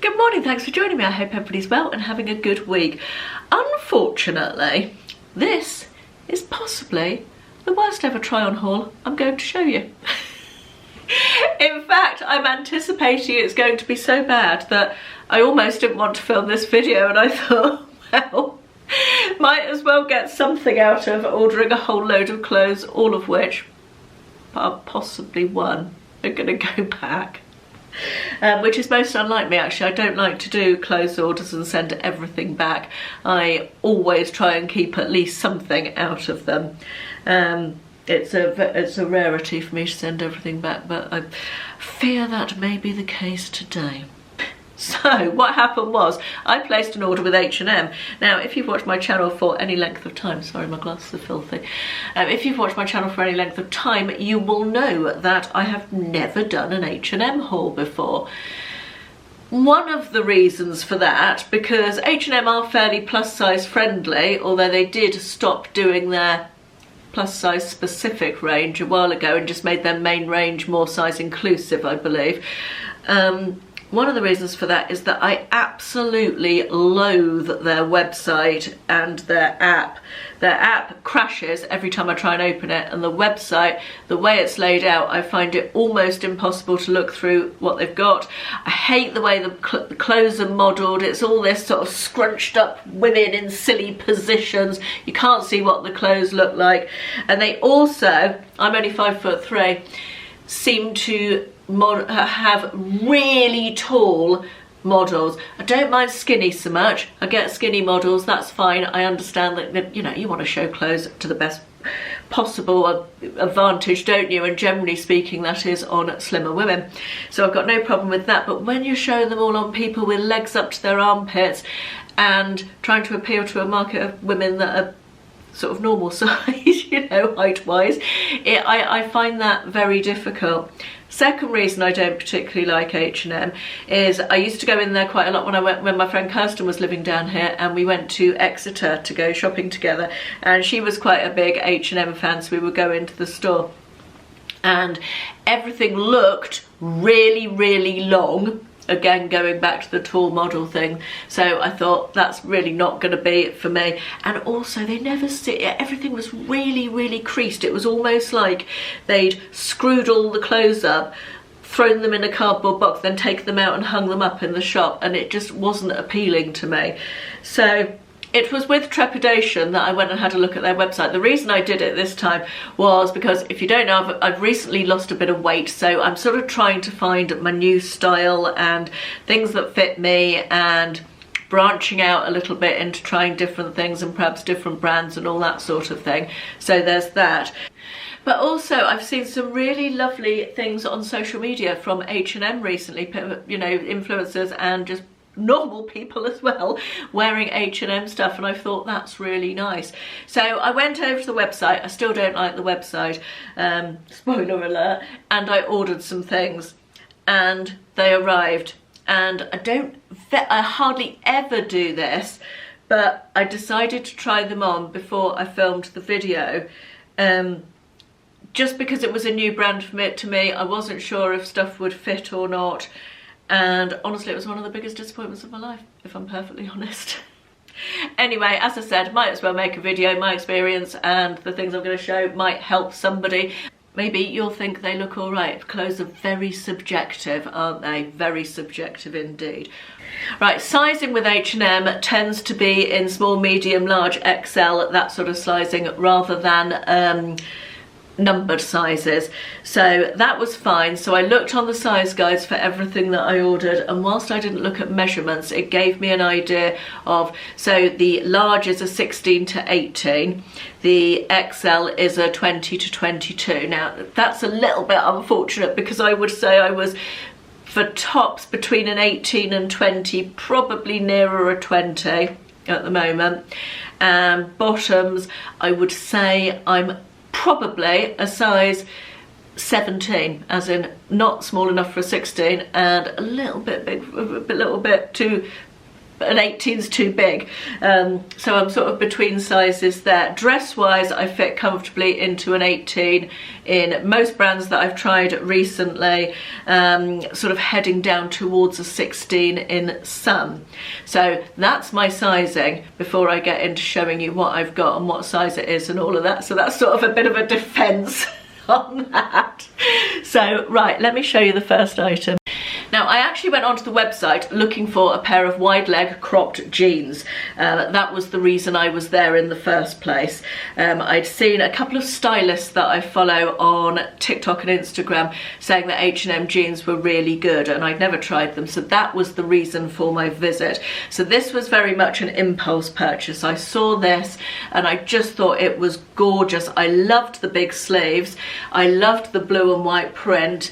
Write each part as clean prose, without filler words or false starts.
Good morning, thanks for joining me. I hope everybody's well and having a good week. Unfortunately, this is possibly the worst ever try-on haul I'm going to show you. In fact, I'm anticipating it's going to be so bad that I almost didn't want to film this video, and I thought, well, might as well get something out of ordering a whole load of clothes, all of which, possibly one, are going to go back. Which is most unlike me, actually. I don't like to do clothes orders and send everything back. I always try and keep at least something out of them. It's a rarity for me to send everything back, but I fear that may be the case today. So what happened was I placed an order with H&M. Now, if you've watched my channel for any length of time, sorry, my glasses are filthy. If you've watched my channel for any length of time, you will know that I have never done an H&M haul before. One of the reasons for that, because H&M are fairly plus size friendly, although they did stop doing their plus size specific range a while ago and just made their main range more size inclusive, I believe. One of the reasons for that is that I absolutely loathe their website and their app. Their app crashes every time I try and open it, and the website, the way it's laid out, I find it almost impossible to look through what they've got. I hate the way the clothes are modelled. It's all this sort of scrunched up women in silly positions. You can't see what the clothes look like. And they also, I'm only 5'3", seem to have really tall models. I don't mind skinny so much. I get skinny models, that's fine. I understand that, you know, you want to show clothes to the best possible advantage, don't you? And generally speaking, that is on slimmer women. So I've got no problem with that. But when you're showing them all on people with legs up to their armpits and trying to appeal to a market of women that are sort of normal size, you know, height-wise, I find that very difficult. Second reason I don't particularly like H&M is I used to go in there quite a lot when my friend Kirsten was living down here, and we went to Exeter to go shopping together, and she was quite a big H&M fan, so we would go into the store and everything looked really, really long. Again, going back to the tall model thing. So I thought that's really not going to be it for me. And also they never sit, everything was really, really creased. It was almost like they'd screwed all the clothes up, thrown them in a cardboard box, then taken them out and hung them up in the shop, and it just wasn't appealing to me. So it was with trepidation that I went and had a look at their website. The reason I did it this time was because, if you don't know, I've recently lost a bit of weight, so I'm sort of trying to find my new style and things that fit me, and branching out a little bit into trying different things and perhaps different brands and all that sort of thing. So there's that. But also I've seen some really lovely things on social media from H&M recently, you know, influencers and just normal people as well wearing H&M stuff, and I thought that's really nice. So I went over to the website. I still don't like the website, spoiler alert, and I ordered some things and they arrived. And I hardly ever do this, but I decided to try them on before I filmed the video, just because it was a new brand to me. I wasn't sure if stuff would fit or not. And honestly, it was one of the biggest disappointments of my life, if I'm perfectly honest. Anyway, as I said, might as well make a video. My experience and the things I'm going to show might help somebody. Maybe you'll think they look all right. Clothes are very subjective, aren't they? Very subjective indeed. Right, sizing with H&M tends to be in small, medium, large, XL, that sort of sizing, rather than numbered sizes. So that was fine. So I looked on the size guides for everything that I ordered, and whilst I didn't look at measurements, it gave me an idea of, so the large is a 16 to 18, the XL is a 20 to 22. Now that's a little bit unfortunate, because I would say I was, for tops, between an 18 and 20, probably nearer a 20 at the moment. Bottoms, I would say I'm probably a size 17, as in not small enough for a 16 and a little bit big, a little bit too an 18's too big, so I'm sort of between sizes there. Dress wise, I fit comfortably into an 18 in most brands that I've tried recently, sort of heading down towards a 16 in some. So that's my sizing before I get into showing you what I've got and what size it is and all of that. So that's sort of a bit of a defense on that. So right, let me show you the first item. Now, I actually went onto the website looking for a pair of wide leg cropped jeans. That was the reason I was there in the first place. I'd seen a couple of stylists that I follow on TikTok and Instagram saying that H&M jeans were really good, and I'd never tried them, so that was the reason for my visit. So this was very much an impulse purchase. I saw this and I just thought it was gorgeous. I loved the big sleeves. I loved the blue and white print.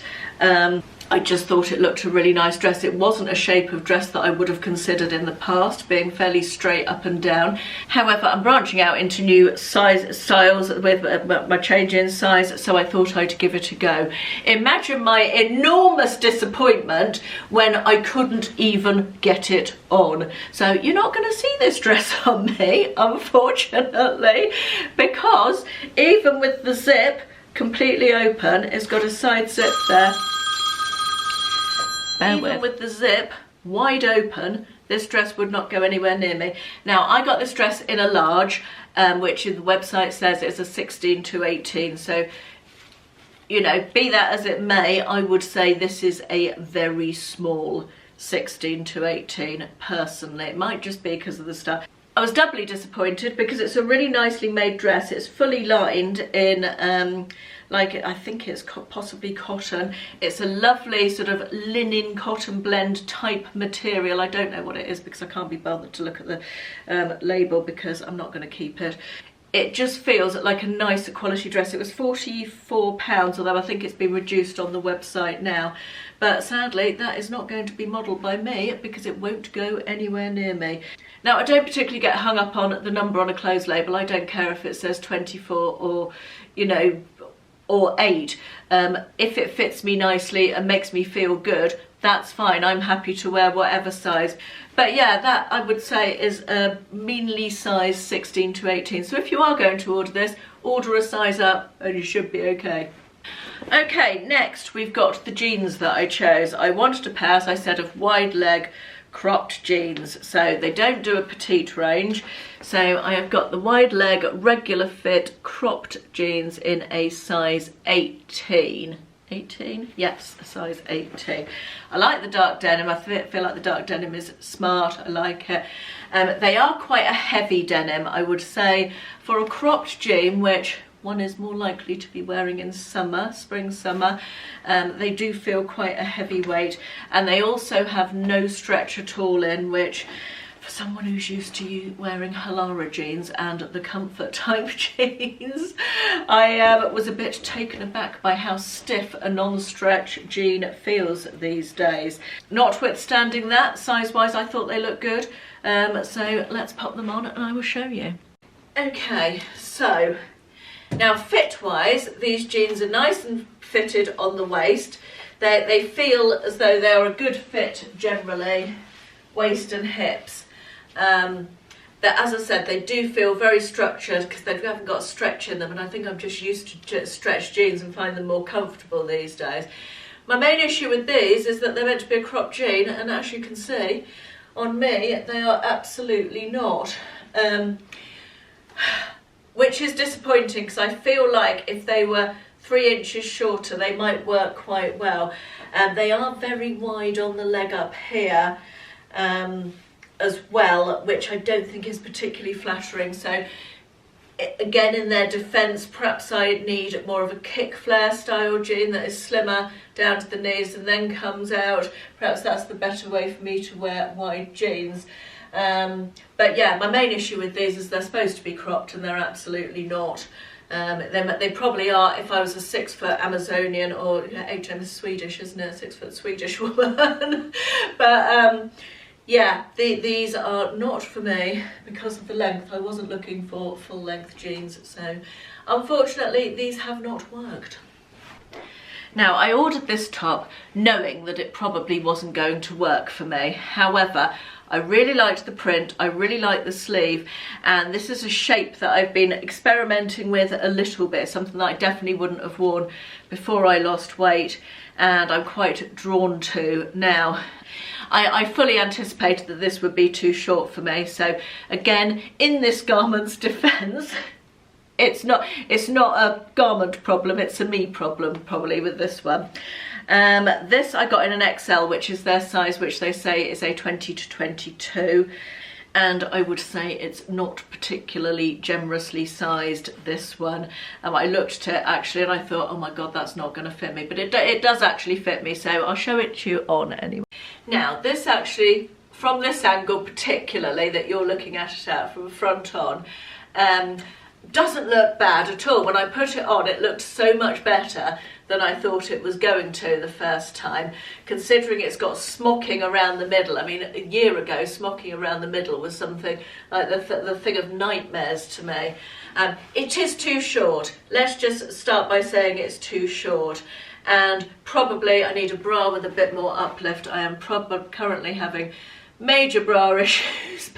I just thought it looked a really nice dress. It wasn't a shape of dress that I would have considered in the past, being fairly straight up and down. However, I'm branching out into new styles with my change in size, so I thought I'd give it a go. Imagine my enormous disappointment when I couldn't even get it on. So you're not going to see this dress on me, unfortunately, because even with the zip completely open, it's got a side zip there. Even with the zip wide open, this dress would not go anywhere near me. Now, I got this dress in a large, which the website says is a 16 to 18. So, you know, be that as it may, I would say this is a very small 16 to 18 personally. It might just be because of the style. I was doubly disappointed because it's a really nicely made dress. It's fully lined in like, I think it's possibly cotton. It's a lovely sort of linen cotton blend type material. I don't know what it is because I can't be bothered to look at the label because I'm not going to keep it. It just feels like a nicer quality dress. It was £44, although I think it's been reduced on the website now. But sadly, that is not going to be modelled by me because it won't go anywhere near me. Now, I don't particularly get hung up on the number on a clothes label. I don't care if it says 24 or, you know, or 8. If it fits me nicely and makes me feel good, that's fine. I'm happy to wear whatever size. But yeah, that I would say is a meanly sized 16 to 18. So if you are going to order this, order a size up and you should be okay. Okay, next we've got the jeans that I chose. I wanted a pair, as I said, of wide leg cropped jeans. So they don't do a petite range. So I have got the wide leg regular fit cropped jeans in a size 18. 18? Yes, a size 18. I like the dark denim. I feel like the dark denim is smart. I like it. They are quite a heavy denim, I would say, for a cropped jean, which one is more likely to be wearing in summer, spring, summer. They do feel quite a heavy weight, and they also have no stretch at all in, which for someone who's used to wearing Halara jeans and the comfort type jeans, I was a bit taken aback by how stiff a non-stretch jean feels these days. Notwithstanding that, size-wise I thought they looked good, so let's pop them on and I will show you. Okay, so now fit-wise, these jeans are nice and fitted on the waist. They feel as though they're a good fit generally, waist and hips. That, as I said, they do feel very structured because they haven't got stretch in them, and I think I'm just used to stretched jeans and find them more comfortable these days. My main issue with these is that they're meant to be a cropped jean, and as you can see on me, they are absolutely not. Which is disappointing because I feel like if they were 3 inches shorter they might work quite well. They are very wide on the leg up here as well, which I don't think is particularly flattering. So again, in their defence, perhaps I need more of a kick flare style jean that is slimmer down to the knees and then comes out. Perhaps that's the better way for me to wear wide jeans. But yeah, my main issue with these is they're supposed to be cropped and they're absolutely not. They probably are if I was a 6 foot Amazonian, or H&M is Swedish, isn't it? 6 foot Swedish woman. But yeah, these are not for me because of the length. I wasn't looking for full length jeans, so unfortunately these have not worked. Now, I ordered this top knowing that it probably wasn't going to work for me. However, I really liked the print, I really liked the sleeve, and this is a shape that I've been experimenting with a little bit, something that I definitely wouldn't have worn before I lost weight, and I'm quite drawn to now. I fully anticipated that this would be too short for me, so again, in this garment's defence, it's not a garment problem, it's a me problem probably with this one. This I got in an XL, which is their size, which they say is a 20 to 22, and I would say it's not particularly generously sized, this one. I looked at it actually and I thought, oh my god, that's not going to fit me, but it does actually fit me, so I'll show it to you on anyway. Now this actually, from this angle particularly that you're looking at it at from front on, doesn't look bad at all. When I put it on, it looked so much better than I thought it was going to the first time, considering it's got smocking around the middle. I mean, a year ago, smocking around the middle was something like the thing of nightmares to me. It is too short. Let's just start by saying it's too short. And probably I need a bra with a bit more uplift. I am currently having major bra issues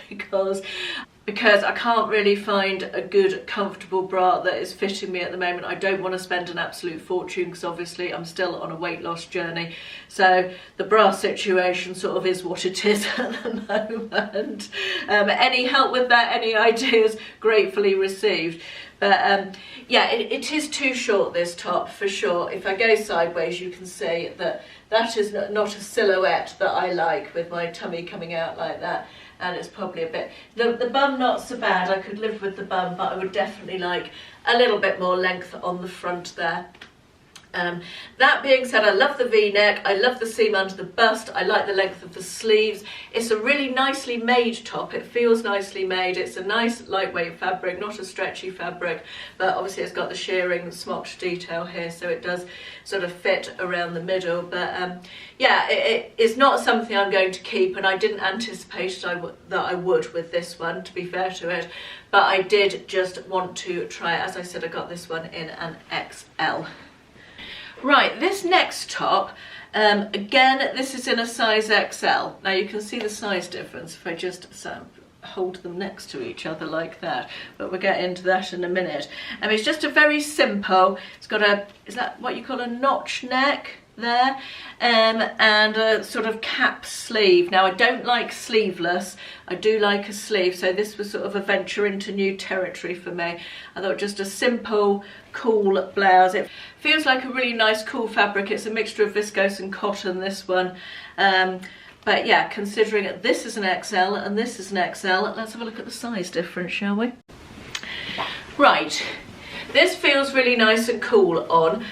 because I can't really find a good comfortable bra that is fitting me at the moment. I don't want to spend an absolute fortune because obviously I'm still on a weight loss journey, so the bra situation sort of is what it is at the moment. Any help with that, any ideas, gratefully received. But yeah, it is too short, this top, for sure. If I go sideways you can see that that is not a silhouette that I like, with my tummy coming out like that. And it's probably a bit, the bum not so bad, I could live with the bum, but I would definitely like a little bit more length on the front there. That being said, I love the V-neck, I love the seam under the bust, I like the length of the sleeves. It's a really nicely made top, it feels nicely made, it's a nice lightweight fabric, not a stretchy fabric, but obviously it's got the shearing smocked detail here, so it does sort of fit around the middle. But yeah, it is not something I'm going to keep, and I didn't anticipate that I would with this one, to be fair to it, but I did just want to try it. As I said, I got this one in an XL. Right, this next top, again, this is in a size XL. Now you can see the size difference if I just hold them next to each other like that, but we'll get into that in a minute. It's just a very simple, it's got a, is that what you call a notch neck there, and a sort of cap sleeve. Now I don't like sleeveless, I do like a sleeve, so this was sort of a venture into new territory for me. I thought just a simple cool blouse. It feels like a really nice cool fabric. It's a mixture of viscose and cotton, this one, but yeah, considering this is an XL and this is an XL, let's have a look at the size difference, shall we? Right, this feels really nice and cool on.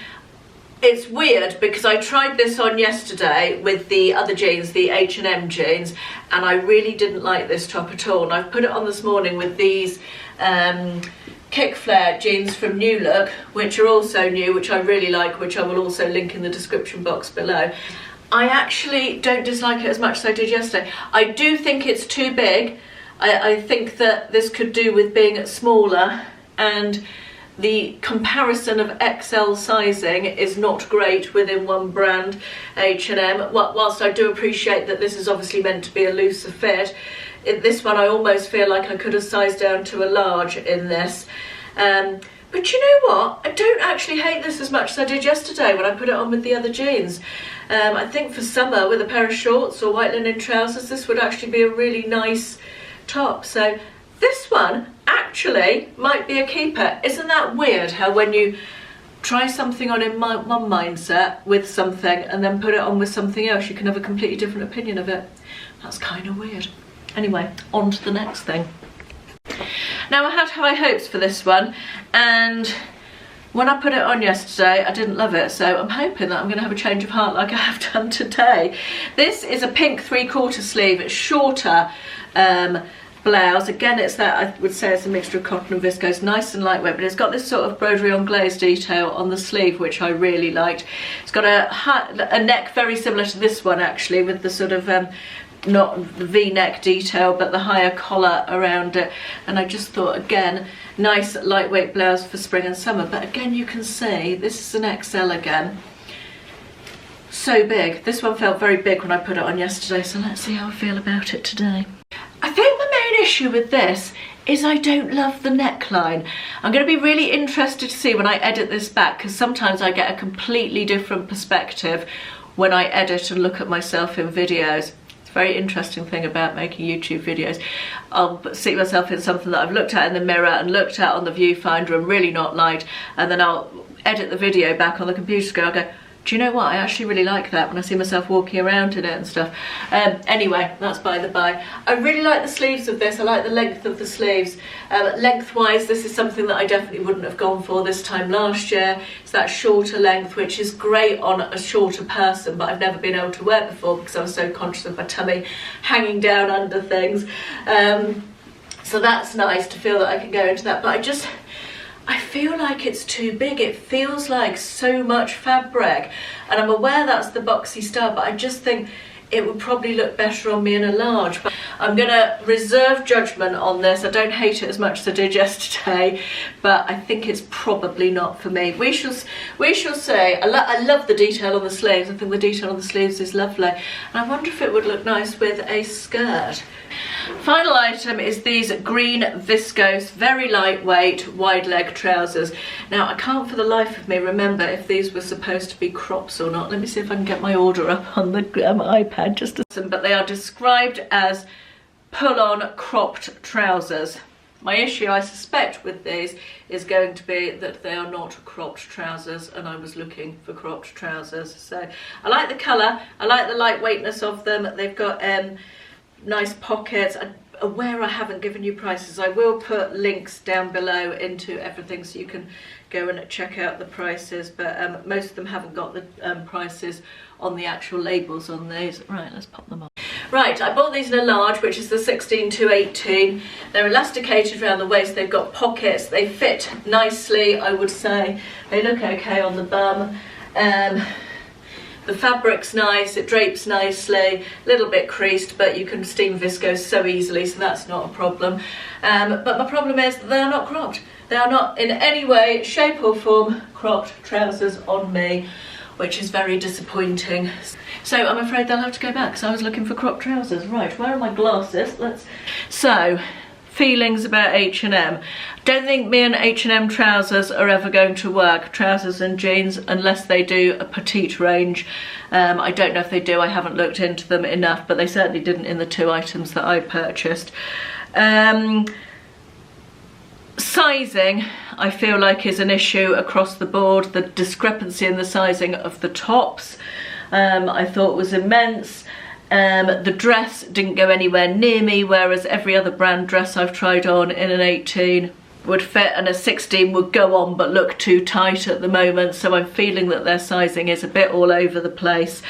It's weird because I tried this on yesterday with the other jeans, the H&M jeans, and I really didn't like this top at all. And I've put it on this morning with these kick flare jeans from New Look, which are also new, which I really like, which I will also link in the description box below. I actually don't dislike it as much as I did yesterday. I do think it's too big. I think that this could do with being smaller, and the comparison of XL sizing is not great within one brand, H&M. Whilst I do appreciate that this is obviously meant to be a looser fit, this one I almost feel like I could have sized down to a large in this. But you know what? I don't actually hate this as much as I did yesterday when I put it on with the other jeans. I think for summer with a pair of shorts or white linen trousers, this would actually be a really nice top. So this one actually might be a keeper. Isn't that weird how when you try something on in one mindset with something and then put it on with something else, you can have a completely different opinion of it? That's kind of weird. Anyway, on to the next thing. Now I had high hopes for this one, and when I put it on yesterday I didn't love it, so I'm hoping that I'm going to have a change of heart like I have done today. This is a pink 3/4 sleeve, it's shorter blouse. Again, it's that, I would say it's a mixture of cotton and viscose, nice and lightweight, but it's got this sort of broderie anglaise detail on the sleeve, which I really liked. It's got a neck very similar to this one actually, with the sort of not the V-neck detail, but the higher collar around it. And I just thought, again, nice lightweight blouse for spring and summer. But again, you can see this is an XL again. so big. This one felt very big when I put it on yesterday, so let's see how I feel about it today. I think the main issue with this is I don't love the neckline. I'm going to be really interested to see when I edit this back, because sometimes I get a completely different perspective when I edit and look at myself in videos. It's a very interesting thing about making YouTube videos. I'll see myself in something that I've looked at in the mirror and looked at on the viewfinder and really not liked, and then I'll edit the video back on the computer screen. I'll go, do you know what, I actually really like that when I see myself walking around in it and stuff. Anyway, that's by the by. I really like the sleeves of this. I like the length of the sleeves. Lengthwise, this is something that I definitely wouldn't have gone for this time last year. It's that shorter length, which is great on a shorter person, but I've never been able to wear it before because I was so conscious of my tummy hanging down under things. So that's nice to feel that I can go into that, but I feel like it's too big. It feels like so much fabric, and I'm aware that's the boxy style, but I just think it would probably look better on me in a large. But I'm gonna reserve judgment on this. I don't hate it as much as I did yesterday, but I think it's probably not for me. We shall say. I love the detail on the sleeves. I think the detail on the sleeves is lovely, and I wonder if it would look nice with a skirt. Final item is these green viscose, very lightweight, wide leg trousers. Now I can't for the life of me remember if these were supposed to be crops or not. Let me see if I can get my order up on the iPad just to see. But they are described as pull-on cropped trousers. My issue, I suspect, with these is going to be that they are not cropped trousers, and I was looking for cropped trousers. So I like the colour, I like the lightweightness of them. They've got nice pockets. I'm aware I haven't given you prices. I will put links down below into everything so you can go and check out the prices, but most of them haven't got the prices on the actual labels on these. Right, let's pop them on. Right, I bought these in a large, which is the 16 to 18. They're elasticated around the waist. They've got pockets. They fit nicely, I would say. They look okay on the bum. The fabric's nice, it drapes nicely, a little bit creased, but you can steam viscose so easily, so that's not a problem. But my problem is that they are not cropped. They are not in any way, shape or form cropped trousers on me, which is very disappointing. So I'm afraid they'll have to go back because I was looking for cropped trousers. Right, where are my glasses? So, feelings about H&M. Don't think me and H&M trousers are ever going to work, trousers and jeans, unless they do a petite range. I don't know if they do, I haven't looked into them enough, but they certainly didn't in the 2 items that I purchased. Sizing, I feel like, is an issue across the board. The discrepancy in the sizing of the tops I thought was immense. The dress didn't go anywhere near me, whereas every other brand dress I've tried on in an 18 would fit, and a 16 would go on but look too tight at the moment, so I'm feeling that their sizing is a bit all over the place.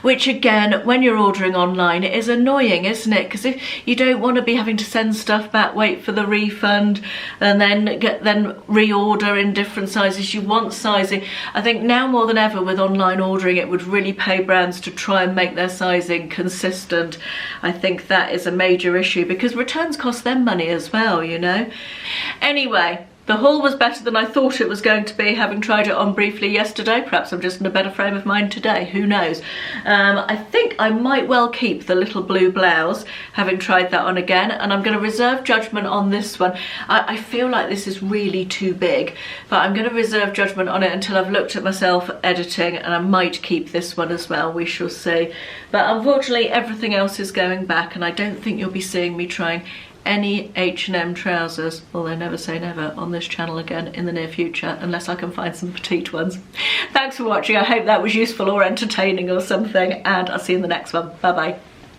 Which again, when you're ordering online, it is annoying, isn't it? Because if you don't want to be having to send stuff back, wait for the refund, and then reorder in different sizes. You want sizing. I think now more than ever with online ordering, it would really pay brands to try and make their sizing consistent. I think that is a major issue because returns cost them money as well, you know. Anyway, the haul was better than I thought it was going to be, having tried it on briefly yesterday. Perhaps I'm just in a better frame of mind today, who knows. I think I might well keep the little blue blouse, having tried that on again, and I'm going to reserve judgment on this one. I feel like this is really too big, but I'm going to reserve judgment on it until I've looked at myself editing, and I might keep this one as well, we shall see. But unfortunately everything else is going back, and I don't think you'll be seeing me trying any H&M trousers, although never say never, on this channel again in the near future, unless I can find some petite ones. Thanks for watching. I hope that was useful or entertaining or something, and I'll see you in the next one. Bye bye.